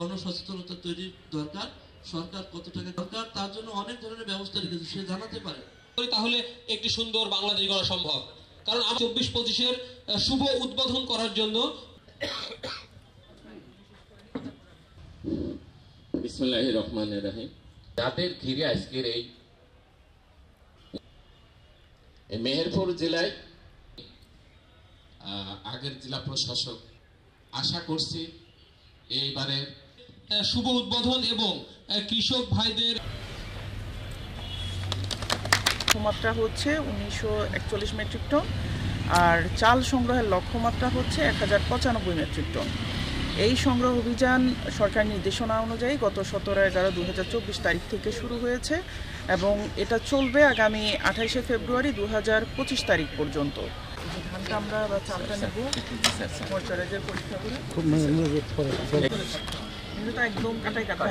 জনসচেতনতা তৈরির দরকার। সরকার কত টাকা দরকার তার জন্য অনেক ধরনের ব্যবস্থা রেখেছে, সে জানাতে পারে। তাহলে একটি সুন্দর বাংলাদেশ গড়া সম্ভব। কারণ 24-25-এর শুভ উদ্বোধন করার জন্য বিসমিল্লাহির রহমানির রহিম। যাদের ঘিরে আজকের এই মেহেরপুর জেলায় আগের জেলা প্রশাসক, আশা করছি এইবারে শুভ উদ্বোধন এবং কৃষক ভাইদের লক্ষ্যমাত্রা হচ্ছে 1941 মেট্রিক টন, আর চাল সংগ্রহের লক্ষ্যমাত্রা হচ্ছে 1095 মেট্রিক টন। এই সংগ্রহ অভিযান সরকার নির্দেশনা অনুযায়ী গত 17/11/2024 তারিখ থেকে শুরু হয়েছে এবং এটা চলবে আগামী 28শে ফেব্রুয়ারি 2025 তারিখ পর্যন্ত। ধানটা আমরা বা চালটা নেব ময়শ্চারাইজার পরীক্ষা করে একদম কাটাই কাটা